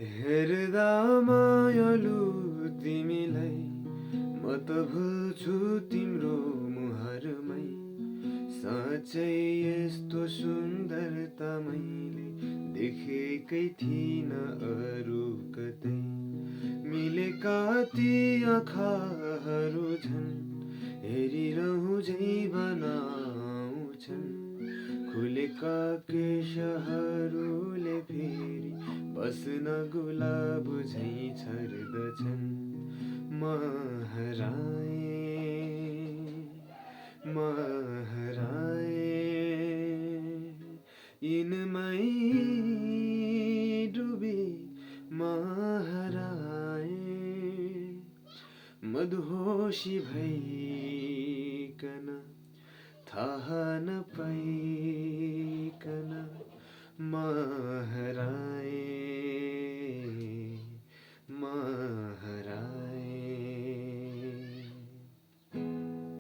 हेर्दा मायालु तिमीलाई म त भुल्छु तिम्रो मुहारमै साँच्चै यस्तो सुन्दरता मैले देखेकै थिइन अरू कतै मिलेका ती आँखाहरू झन् हेरिरहँ झै बनाउँछन् खुलेका केशहरूले फेरि बस्न गुलाब झै छर्दछन् म हराए यिनमै डुबी म हराए मदहोसी भइकन थाहा नपाइकन म हराए।